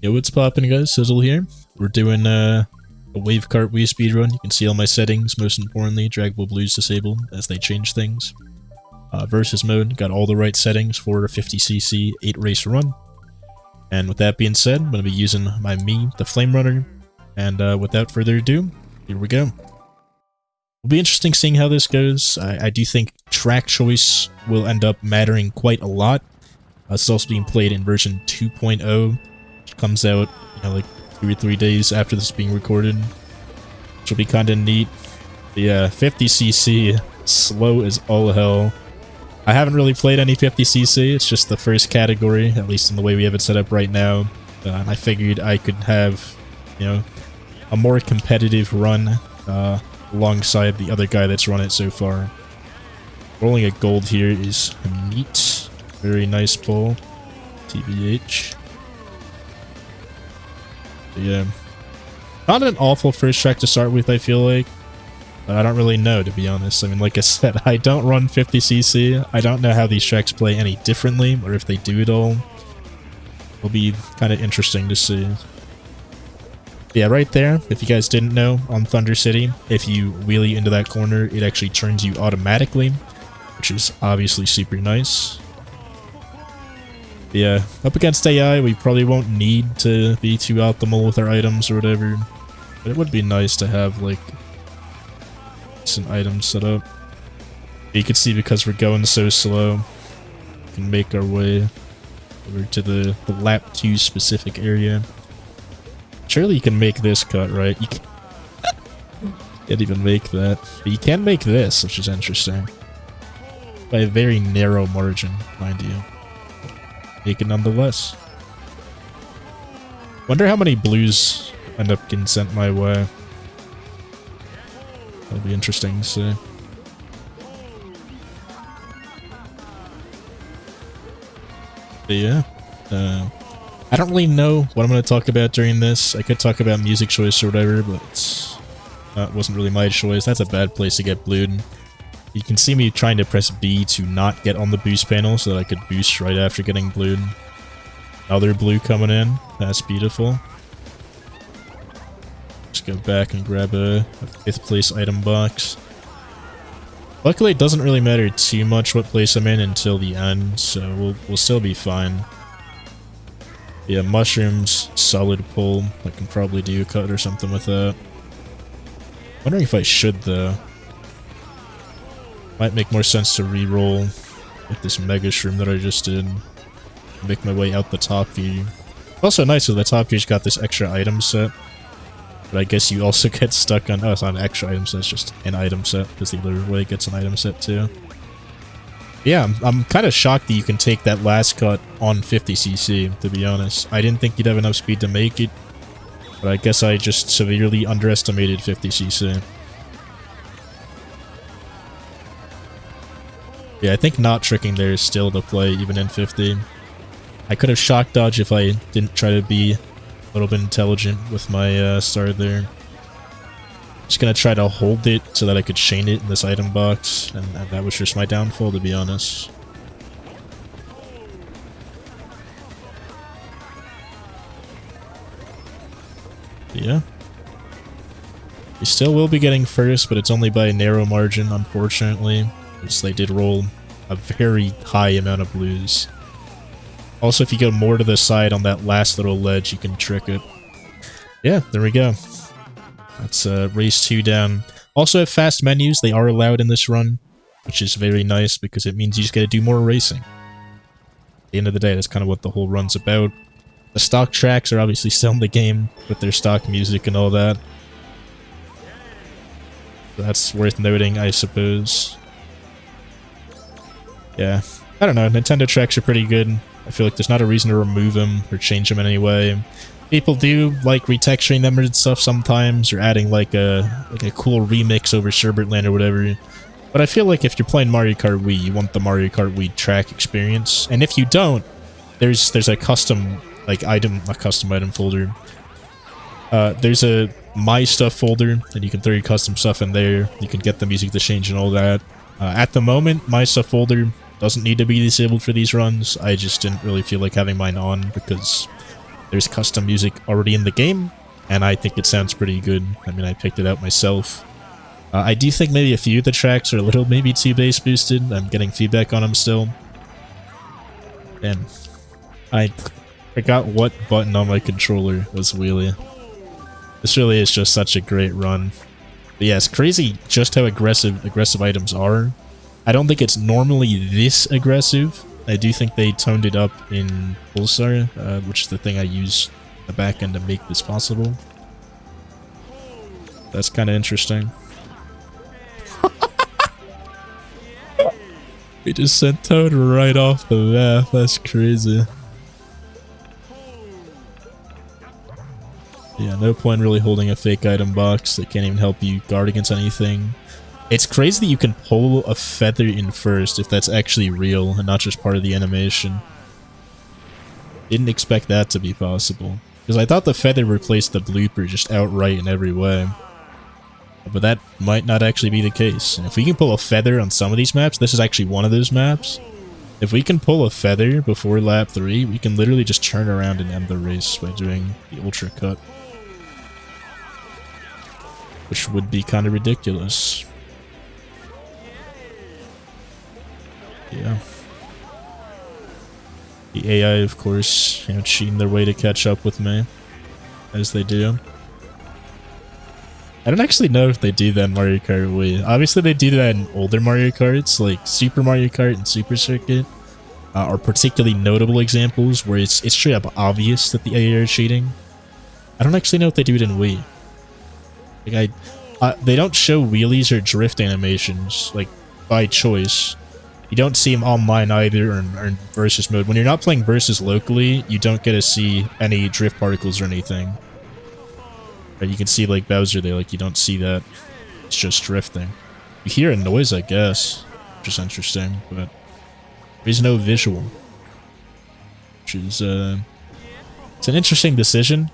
Yo, what's poppin', guys? Sizzle here. We're doing a wave kart Wii speedrun. You can see all my settings, most importantly, draggable blues disabled as they change things. Versus mode, got all the right settings for a 50cc 8 race run. And with that being said, I'm going to be using my Mii, the Flame Runner. And without further ado, here we go. It'll be interesting seeing how this goes. I do think track choice will end up mattering quite a lot. It's also being played in version 2.0. Comes out, like 2 or 3 days after this is being recorded, which will be kind of neat. But yeah, 50cc, slow as all hell. I haven't really played any 50cc, it's just the first category, at least in the way we have it set up right now. And I figured I could have, a more competitive run alongside the other guy that's run it so far. Rolling a gold here is neat. Very nice pull. TBH. Yeah, not an awful first track to start with, I feel like, but I don't really know, to be honest. I mean, like I said, I don't run 50cc. I don't know how these tracks play any differently, or if they do at all. It'll be kind of interesting to see. Yeah, right there, if you guys didn't know, on Thunder City, if you wheelie into that corner, it actually turns you automatically, which is obviously super nice. Yeah, up against AI, we probably won't need to be too optimal with our items or whatever, but it would be nice to have, like, some items set up. You can see because we're going so slow, we can make our way over to the lap 2 specific area. Surely you can make this cut, right? You can't even make that, but you can make this, which is interesting. By a very narrow margin, mind you. Make it nonetheless. Wonder how many blues end up getting sent my way. That'll be interesting to see. But yeah, I don't really know what I'm going to talk about during this. I could talk about music choice or whatever, but it wasn't really my choice. That's a bad place to get blued. You can see me trying to press B to not get on the boost panel so that I could boost right after getting blued. Another blue coming in. That's beautiful. Just go back and grab a 5th place item box. Luckily, it doesn't really matter too much what place I'm in until the end, so we'll still be fine. Yeah, mushrooms, solid pull. I can probably do a cut or something with that. Wondering if I should, though. Might make more sense to re-roll with this mega shroom that I just did. Make my way out the top view. Also nice that the top view's got this extra item set. But I guess you also get stuck on... Oh, it's not an extra item set, it's just an item set, because the other way gets an item set too. Yeah, I'm kind of shocked that you can take that last cut on 50cc, to be honest. I didn't think you'd have enough speed to make it, but I guess I just severely underestimated 50cc. Yeah, I think not tricking there is still the play, even in 50. I could have shock dodged if I didn't try to be a little bit intelligent with my start there. Just gonna try to hold it so that I could chain it in this item box, and that was just my downfall, to be honest. Yeah. You still will be getting first, but it's only by a narrow margin, unfortunately. Because they did roll a very high amount of blues. Also, if you go more to the side on that last little ledge, you can trick it. Yeah, there we go. That's race 2 down. Also, fast menus, they are allowed in this run, which is very nice because it means you just gotta do more racing. At the end of the day, that's kind of what the whole run's about. The stock tracks are obviously still in the game with their stock music and all that. So that's worth noting, I suppose. Yeah, I don't know, Nintendo tracks are pretty good. I feel like there's not a reason to remove them or change them in any way. People do like retexturing them and stuff sometimes, or adding like a cool remix over Sherbert or whatever. But I feel like if you're playing Mario Kart Wii, you want the Mario Kart Wii track experience. And if you don't, there's a custom like item, not custom item folder. There's a My Stuff folder, and you can throw your custom stuff in there. You can get the music to change and all that. At the moment, My Stuff folder doesn't need to be disabled for these runs. I just didn't really feel like having mine on because There's custom music already in the game, and I think it sounds pretty good. I mean, I picked it out myself. I do think maybe a few of the tracks are a little maybe too bass boosted. I'm getting feedback on them still. And I forgot what button on my controller was wheelie. This really is just such a great run. But yeah, it's crazy just how aggressive items are. I don't think it's normally this aggressive. I do think they toned it up in Pulsar, which is the thing I use the back end to make this possible. That's kind of interesting. We just sent Toad right off the map. That's crazy. Yeah, no point really holding a fake item box that can't even help you guard against anything. It's crazy that you can pull a feather in first if that's actually real and not just part of the animation. Didn't expect that to be possible. Because I thought the feather replaced the blooper just outright in every way. But that might not actually be the case. And if we can pull a feather on some of these maps, this is actually one of those maps. If we can pull a feather before lap 3, we can literally just turn around and end the race by doing the ultra cut. Which would be kind of ridiculous. Yeah. The AI, of course, you know, cheating their way to catch up with me. As they do. I don't actually know if they do that in Mario Kart Wii. Obviously they do that in older Mario Karts, like Super Mario Kart and Super Circuit are particularly notable examples where it's straight up obvious that the AI are cheating. I don't actually know if they do it in Wii. Like they don't show wheelies or drift animations, like, by choice. You don't see them online either or in versus mode. When you're not playing versus locally, you don't get to see any drift particles or anything. You can see, like, Bowser there, like, you don't see that. It's just drifting. You hear a noise, I guess, which is interesting, but there's no visual. Which is, it's an interesting decision,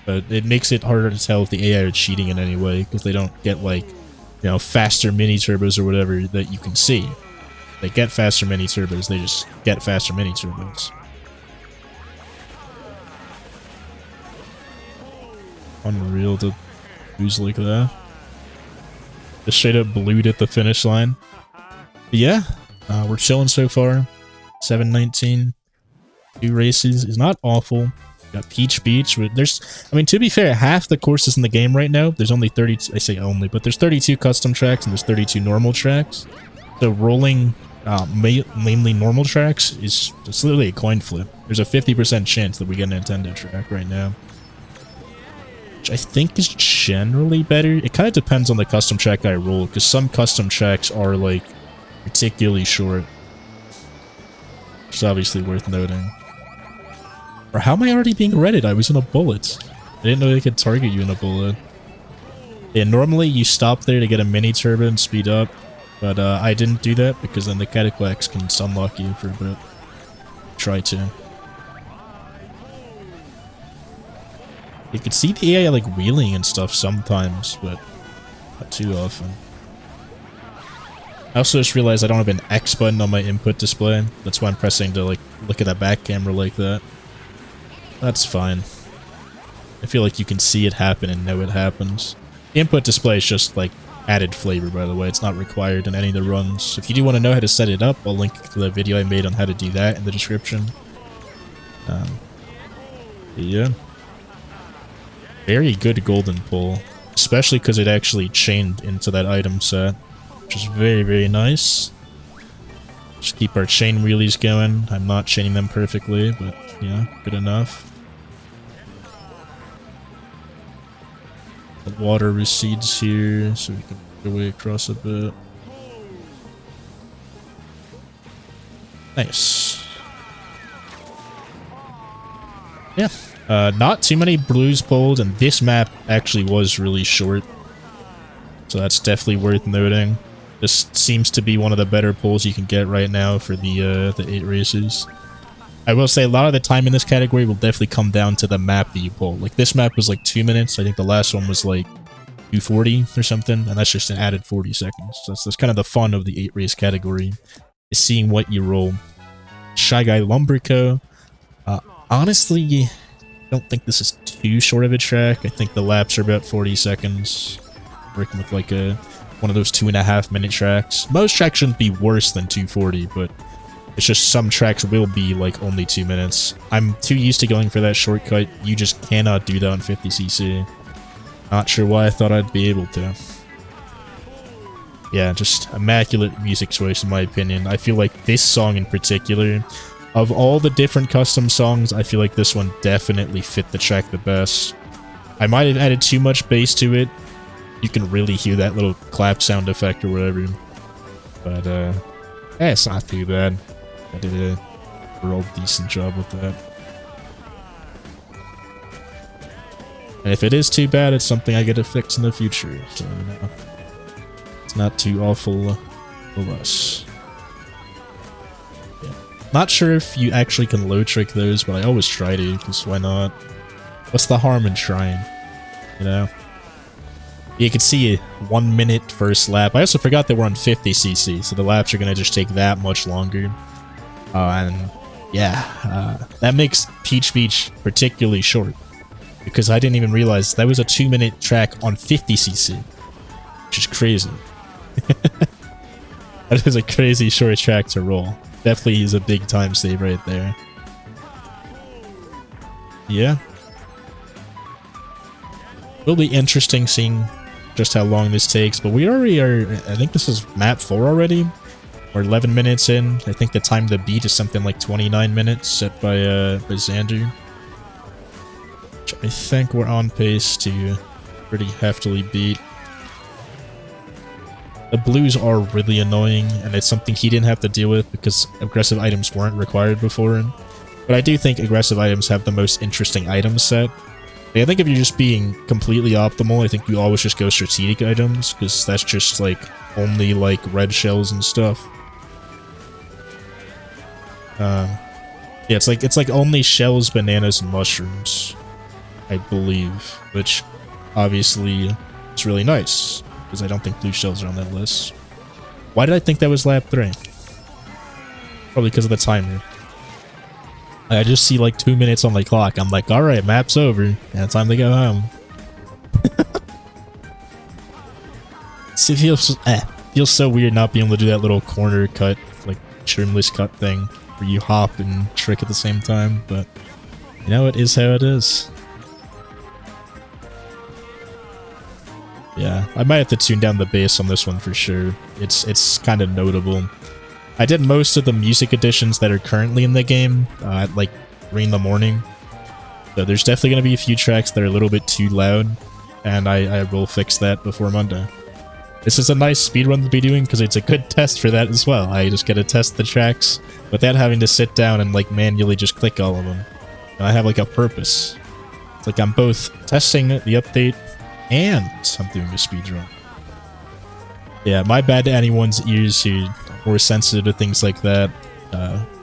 but it makes it harder to tell if the AI are cheating in any way, because they don't get, like, you know, faster mini-turbos or whatever that you can see. They get faster mini-turbos, they just get faster mini-turbos. Unreal to lose like that. Just straight up blued at the finish line. But yeah, we're chilling so far. 7:19. 2 races is not awful. Got Peach Beach. There's, I mean, to be fair, half the courses in the game right now, there's only 30, I say only, but there's 32 custom tracks and there's 32 normal tracks. So rolling mainly normal tracks is just literally a coin flip. There's a 50% chance that we get a Nintendo track right now. Which I think is generally better. It kind of depends on the custom track I roll, because some custom tracks are, like, particularly short. Which is obviously worth noting. Or how am I already being redded? I was in a bullet. I didn't know they could target you in a bullet. Yeah, normally you stop there to get a mini turbo and speed up, but I didn't do that because then the Cataclax can sunlock you for a bit. Try to. You can see the AI like wheeling and stuff sometimes, but not too often. I also just realized I don't have an X button on my input display. That's why I'm pressing to like look at that back camera like that. That's fine. I feel like you can see it happen and know it happens. The input display is just like added flavor, by the way. It's not required in any of the runs. If you do want to know how to set it up, I'll link to the video I made on how to do that in the description. Yeah. Very good golden pull, especially because it actually chained into that item set, which is very, very nice. Just keep our chain wheelies going. I'm not chaining them perfectly, but yeah, good enough. The water recedes here, so we can make our way across a bit. Nice. Yeah. Not too many blues pulled, and this map actually was really short. So that's definitely worth noting. This seems to be one of the better pulls you can get right now for the 8 races. I will say a lot of the time in this category will definitely come down to the map that you pull. Like this map was like 2 minutes. I think the last one was like 240 or something, and that's just an added 40 seconds. So that's kind of the fun of the 8 race category, is seeing what you roll. Shy Guy Lumberco. Honestly, don't think this is too short of a track. I think the laps are about 40 seconds. Working with like one of those 2.5 minute tracks. Most tracks shouldn't be worse than 240, but it's just some tracks will be like only 2 minutes. I'm too used to going for that shortcut. You just cannot do that on 50cc. Not sure why I thought I'd be able to. Yeah, just immaculate music choice in my opinion. I feel like this song in particular, of all the different custom songs, I feel like this one definitely fit the track the best. I might have added too much bass to it. You can really hear that little clap sound effect or whatever. But, it's not too bad. I did a real decent job with that. And if it is too bad, it's something I get to fix in the future. So, you know, it's not too awful of us. Yeah. Not sure if you actually can low trick those, but I always try to, because why not? What's the harm in trying? You know? You can see a 1 minute first lap. I also forgot that we're on 50cc, so the laps are going to just take that much longer. And yeah, that makes Peach Beach particularly short. Because I didn't even realize that was a 2 minute track on 50cc. Which is crazy. That is a crazy short track to roll. Definitely is a big time save right there. Yeah. Will be interesting seeing just how long this takes, but we already are, I think this is map 4 already. We're 11 minutes in. I think the time to beat is something like 29 minutes set by Xander. Which I think we're on pace to pretty heftily beat. The blues are really annoying, and it's something he didn't have to deal with because aggressive items weren't required before. But I do think aggressive items have the most interesting item set. I think if you're just being completely optimal, I think you always just go strategic items, because that's just like only like red shells and stuff. Yeah, it's like only shells, bananas, and mushrooms, I believe, which obviously is really nice, because I don't think blue shells are on that list. Why did I think that was lap 3? Probably because of the timer. I just see like 2 minutes on the clock. I'm like, alright, map's over. And time to go home. It feels so weird not being able to do that little corner cut, like trimless cut thing, where you hop and trick at the same time, but you know, it is how it is. Yeah, I might have to tune down the bass on this one for sure. It's kind of notable. I did most of the music additions that are currently in the game at like 3 in the morning. So there's definitely going to be a few tracks that are a little bit too loud, and I will fix that before Monday. This is a nice speedrun to be doing because it's a good test for that as well. I just get to test the tracks without having to sit down and like manually just click all of them. I have like a purpose. It's like I'm both testing the update and I'm doing a speedrun. Yeah, my bad to anyone's ears who more sensitive to things like that.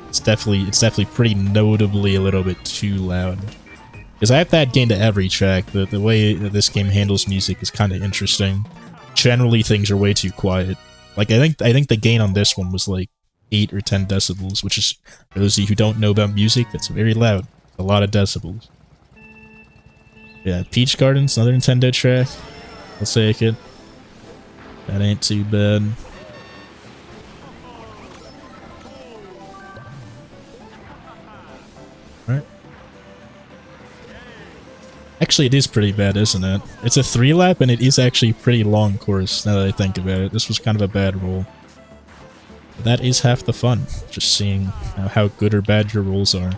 It's definitely pretty notably a little bit too loud. Because I have that gain to every track. The way that this game handles music is kind of interesting. Generally, things are way too quiet. Like I think the gain on this one was like 8 or 10 decibels, which is, for those of you who don't know about music, that's very loud. A lot of decibels. Yeah, Peach Gardens, another Nintendo track. I'll take it. That ain't too bad. Alright. Actually, it is pretty bad, isn't it? It's a 3-lap, and it is actually a pretty long course, now that I think about it. This was kind of a bad roll. But that is half the fun, just seeing how good or bad your rolls are.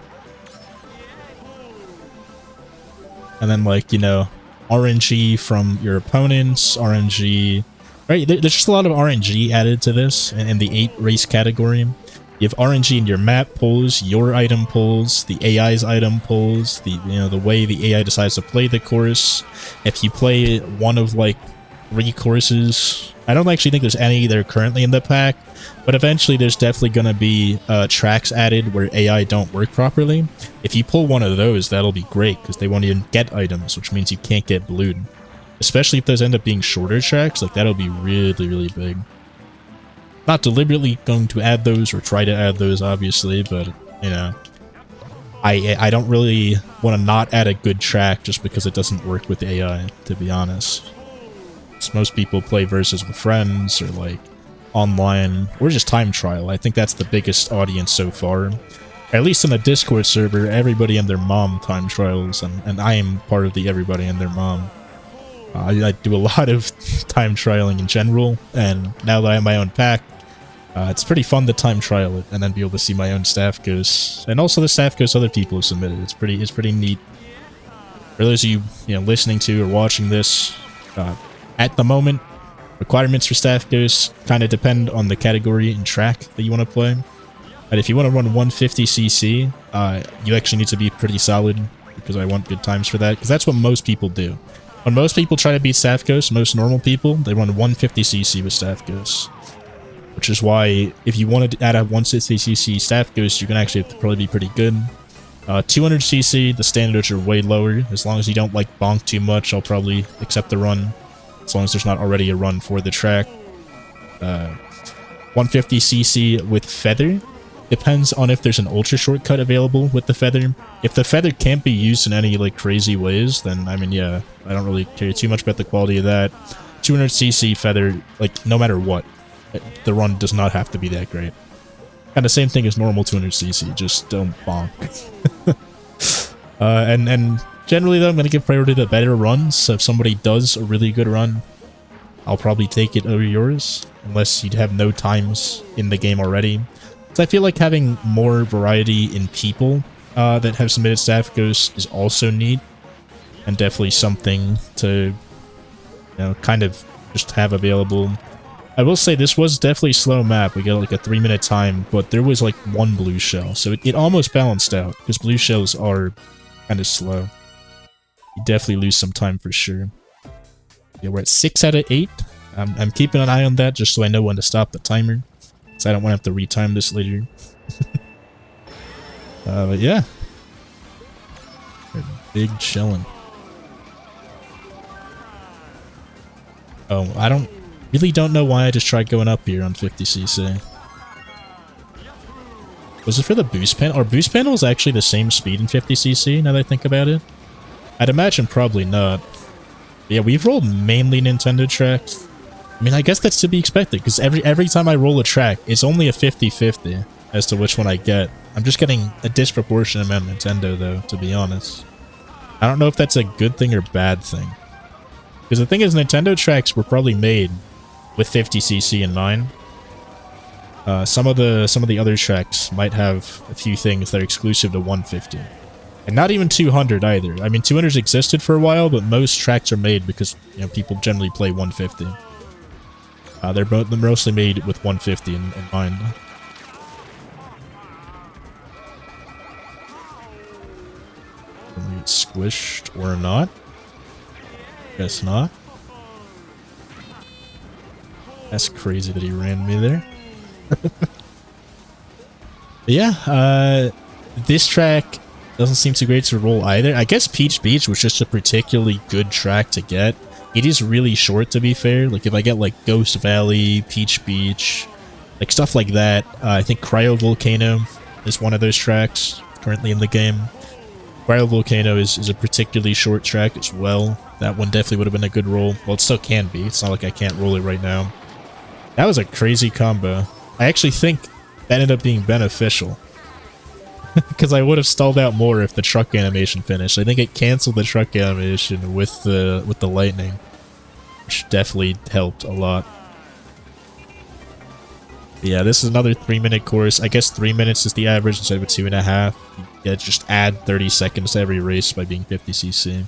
And then, like, you know, RNG from your opponents, RNG... Right, there's just a lot of RNG added to this in the 8 race category. You have RNG in your map pulls, your item pulls, the AI's item pulls, the way the AI decides to play the course. If you play one of like 3 courses, I don't actually think there's any that are currently in the pack, but eventually there's definitely going to be tracks added where AI don't work properly. If you pull one of those, that'll be great because they won't even get items, which means you can't get blued. Especially if those end up being shorter tracks, like that'll be really, really big. Not deliberately going to add those or try to add those, obviously, but, you know. I don't really want to not add a good track just because it doesn't work with AI, to be honest. Most people play versus with friends or like online or just time trial. I think that's the biggest audience so far. At least in the Discord server, everybody and their mom time trials, and I am part of the everybody and their mom. I do a lot of time trialing in general, and now that I have my own pack, it's pretty fun to time trial it and then be able to see my own staff ghosts and also the staff ghosts other people have submitted. It's pretty neat. For those of you listening to or watching this, at the moment, requirements for staff ghosts kind of depend on the category and track that you want to play. But if you want to run 150cc, you actually need to be pretty solid because I want good times for that because that's what most people do. When most people try to beat staff ghosts, most normal people, they run 150cc with staff ghosts. Which is why, if you wanted to add a 160cc staff ghost, you're going to actually have to probably be pretty good. 200cc, the standards are way lower. As long as you don't, like, bonk too much, I'll probably accept the run. As long as there's not already a run for the track. 150cc with feather. Depends on if there's an ultra shortcut available with the feather. If the feather can't be used in any, like, crazy ways, then, I mean, yeah, I don't really care too much about the quality of that. 200cc feather, like, no matter what. The run does not have to be that great. And the same thing as normal 200cc, just don't bonk. And generally though, I'm going to give priority to better runs, so if somebody does a really good run, I'll probably take it over yours, unless you'd have no times in the game already. So I feel like having more variety in people that have submitted staff ghosts is also neat, and definitely something to, kind of just have available. I will say this was definitely a slow map. We got like a 3-minute time, but there was like one blue shell, so it almost balanced out because blue shells are kind of slow. You definitely lose some time for sure. Yeah, we're at 6 out of 8. I'm keeping an eye on that just so I know when to stop the timer, because I don't want to have to retime this later. But yeah, big chillin'. Oh, I really don't know why I just tried going up here on 50cc. Was it for the boost panel? Are boost panels actually the same speed in 50cc, now that I think about it? I'd imagine probably not. Yeah, we've rolled mainly Nintendo tracks. I mean, I guess that's to be expected, because every time I roll a track, it's only a 50-50 as to which one I get. I'm just getting a disproportionate amount of Nintendo, though, to be honest. I don't know if that's a good thing or bad thing. Because the thing is, Nintendo tracks were probably made with 50cc in mind. Some of the other tracks might have a few things that are exclusive to 150. And not even 200 either. I mean, 200's existed for a while, but most tracks are made because people generally play 150. They're mostly made with 150 in mind. Can we get squished or not? Guess not. That's crazy that he ran me there. Yeah, this track doesn't seem too great to roll either. I guess Peach Beach was just a particularly good track to get. It is really short, to be fair. Like, if I get, like, Ghost Valley, Peach Beach, like, stuff like that. I think Cryo Volcano is one of those tracks currently in the game. Cryo Volcano is a particularly short track as well. That one definitely would have been a good roll. Well, it still can be. It's not like I can't roll it right now. That was a crazy combo. I actually think that ended up being beneficial. Because I would have stalled out more if the truck animation finished. I think it canceled the truck animation with the lightning, which definitely helped a lot. But yeah, this is another 3-minute course. I guess 3 minutes is the average instead of a 2.5. Yeah, just add 30 seconds to every race by being 50cc.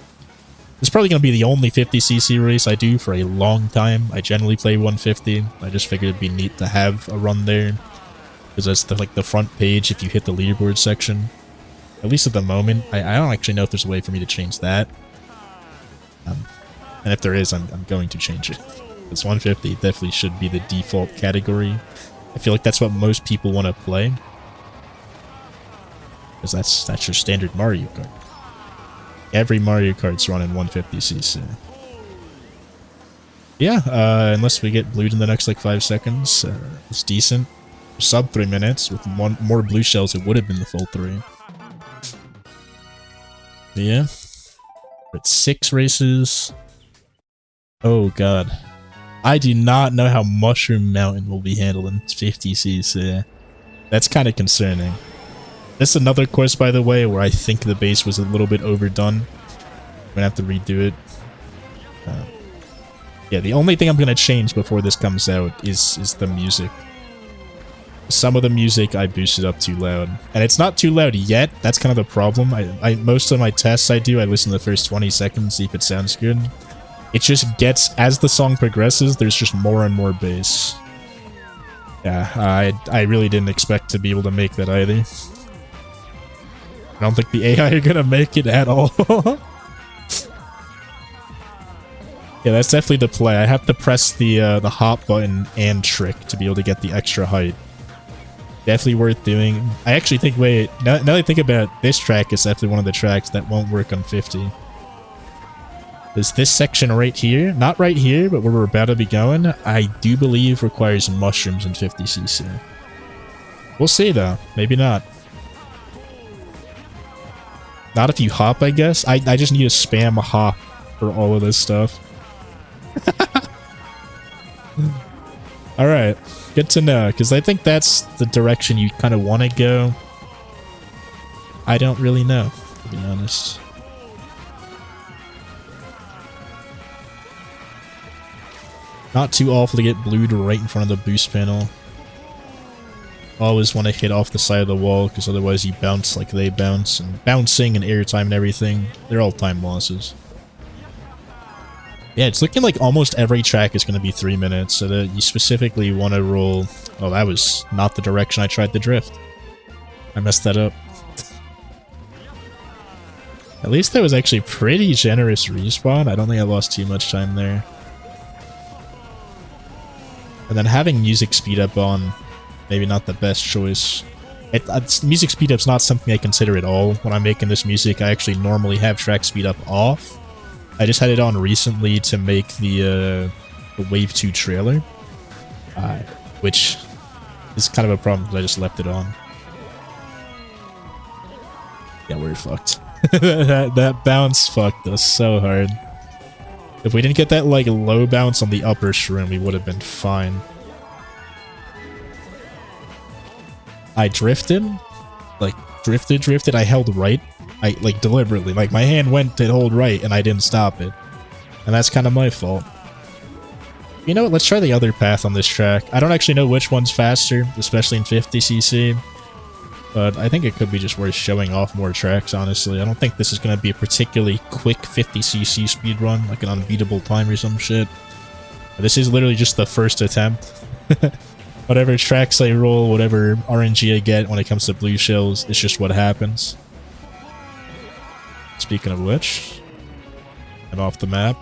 It's probably going to be the only 50cc race I do for a long time. I generally play 150. I just figured it'd be neat to have a run there. Because that's like the front page if you hit the leaderboard section. At least at the moment. I don't actually know if there's a way for me to change that. And if there is, I'm going to change it. This 150 definitely should be the default category. I feel like that's what most people want to play. Because that's your standard Mario Kart. Every Mario Kart's running 150cc. Yeah, unless we get blued in the next like 5 seconds, it's decent. Sub 3 minutes with more blue shells, it would have been the full 3. Yeah. We're at 6 races. Oh god. I do not know how Mushroom Mountain will be handled in 50cc. That's kind of concerning. This is another course, by the way, where I think the base was a little bit overdone. I'm gonna have to redo it. Yeah, the only thing I'm gonna change before this comes out is the music. Some of the music I boosted up too loud. And it's not too loud yet. That's kind of the problem. Most of my tests I listen to the first 20 seconds, see if it sounds good. It just gets, as the song progresses, there's just more and more bass. Yeah, I really didn't expect to be able to make that either. I don't think the AI are gonna make it at all. Yeah, that's definitely the play. I have to press the hop button and trick to be able to get the extra height. Definitely worth doing. I actually think, wait, now that I think about it, this track is definitely one of the tracks that won't work on 50. There's this section right here, not right here, but where we're about to be going, I do believe requires mushrooms in 50cc. We'll see though, maybe not. Not if you hop, I guess. I just need to spam a hop for all of this stuff. Alright, good to know, because I think that's the direction you kind of want to go. I don't really know, to be honest. Not too awful to get blued right in front of the boost panel. Always want to hit off the side of the wall, because otherwise you bounce like they bounce. And bouncing and airtime and everything, they're all time losses. Yeah, it's looking like almost every track is going to be 3 minutes, so that you specifically want to roll... Oh, that was not the direction I tried to drift. I messed that up. At least that was actually pretty generous respawn. I don't think I lost too much time there. And then having music speed up on, maybe not the best choice. Music speed up's not something I consider at all when I'm making this music. I actually normally have track speed up off. I just had it on recently to make the Wave 2 trailer, which is kind of a problem because I just left it on. Yeah, we're fucked. that bounce fucked us so hard. If we didn't get that like low bounce on the upper shroom, we would have been fine. I drifted, like drifted. I held right. I like deliberately, like my hand went to hold right and I didn't stop it. And that's kind of my fault. You know what, let's try the other path on this track. I don't actually know which one's faster, especially in 50cc. But I think it could be just worth showing off more tracks, honestly. I don't think this is going to be a particularly quick 50cc speedrun, like an unbeatable time or some shit. This is literally just the first attempt. Whatever tracks I roll, whatever RNG I get when it comes to blue shells, it's just what happens. Speaking of which, I'm off the map.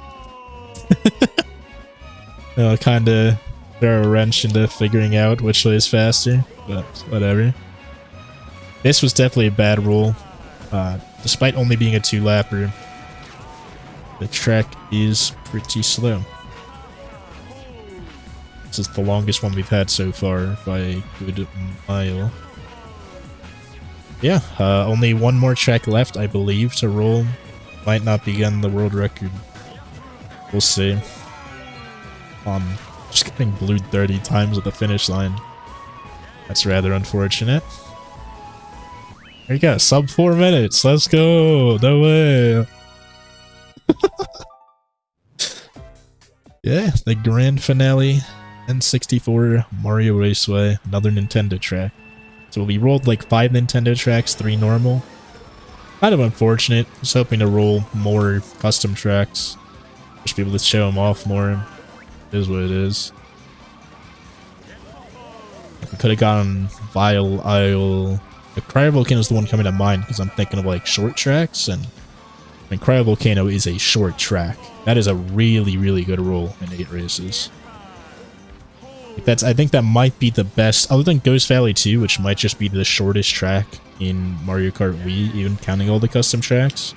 I'll kind of throw a wrench into figuring out which way is faster, but whatever. This was definitely a bad roll. Despite only being a 2-lapper, the track is pretty slow. This is the longest one we've had so far by a good mile. Yeah, only one more track left, I believe, to roll. Might not be getting the world record. We'll see. Just getting blued 30 times at the finish line. That's rather unfortunate. There you go, sub 4 minutes. Let's go. No way. Yeah, the grand finale. N64 Mario Raceway, another Nintendo track. So we rolled like 5 Nintendo tracks, 3 normal. Kind of unfortunate. I was hoping to roll more custom tracks. Just be able to show them off more. It is what it is. We could have gotten Vile Isle. The Cryovolcano is the one coming to mind because I'm thinking of like short tracks, and Cryovolcano is a short track. That is a really, really good roll in 8 races. I think that might be the best, other than Ghost Valley 2, which might just be the shortest track in Mario Kart Wii, even counting all the custom tracks.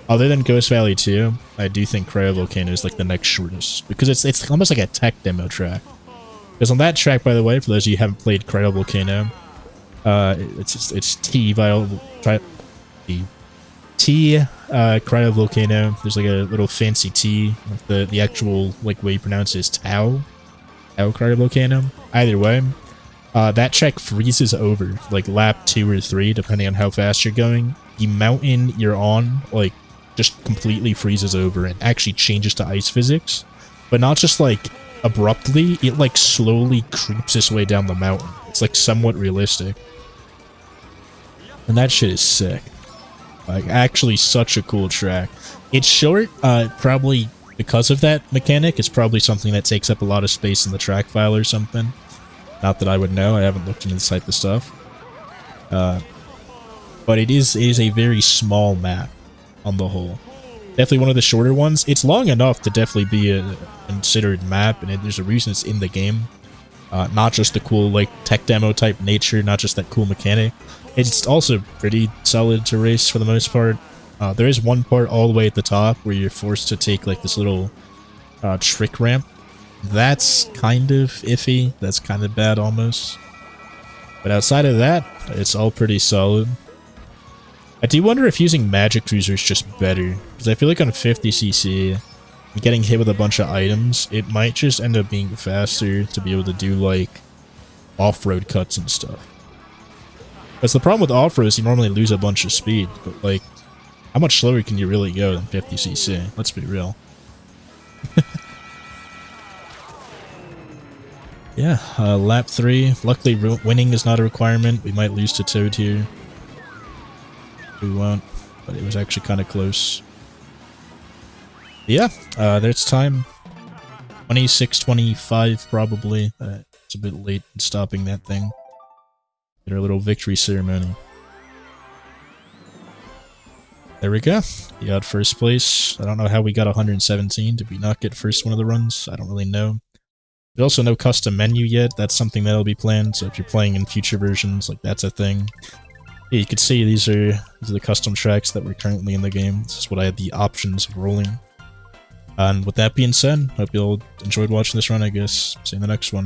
Other than Ghost Valley 2, I do think Cryovolcano is like the next shortest, because it's almost like a tech demo track. Because on that track, by the way, for those of you who haven't played Cryovolcano, it's T T cryovolcano. There's like a little fancy T. The actual like way you pronounce it is Tau. Tau cryovolcano. Either way, that check freezes over like lap 2 or 3, depending on how fast you're going. The mountain you're on like just completely freezes over and actually changes to ice physics, but not just like abruptly. It like slowly creeps its way down the mountain. It's like somewhat realistic, and that shit is sick. Like, actually such a cool track. It's short, probably because of that mechanic. It's probably something that takes up a lot of space in the track file or something. Not that I would know, I haven't looked into this type of stuff. But it is a very small map on the whole. Definitely one of the shorter ones. It's long enough to definitely be a considered map, and there's a reason it's in the game. Not just the cool, like, tech demo type nature, not just that cool mechanic. It's also pretty solid to race for the most part. There is one part all the way at the top where you're forced to take like this little trick ramp. That's kind of iffy. That's kind of bad almost. But outside of that, it's all pretty solid. I do wonder if using Magic Cruiser is just better, because I feel like on 50cc, getting hit with a bunch of items, it might just end up being faster to be able to do like off-road cuts and stuff. Because the problem with off-road is you normally lose a bunch of speed, but like, how much slower can you really go than 50cc? Let's be real. Yeah, lap 3. Luckily, winning is not a requirement. We might lose to Toad here. We won't, but it was actually kind of close. Yeah, there's time. 26:25 probably. It's a bit late in stopping that thing. Get our little victory ceremony. There we go. We got first place. I don't know how we got 117. Did we not get first one of the runs? I don't really know. There's also no custom menu yet. That's something that'll be planned. So if you're playing in future versions, like that's a thing. Yeah, you can see these are the custom tracks that were currently in the game. This is what I had the options of rolling. And with that being said, hope you all enjoyed watching this run, I guess. See you in the next one.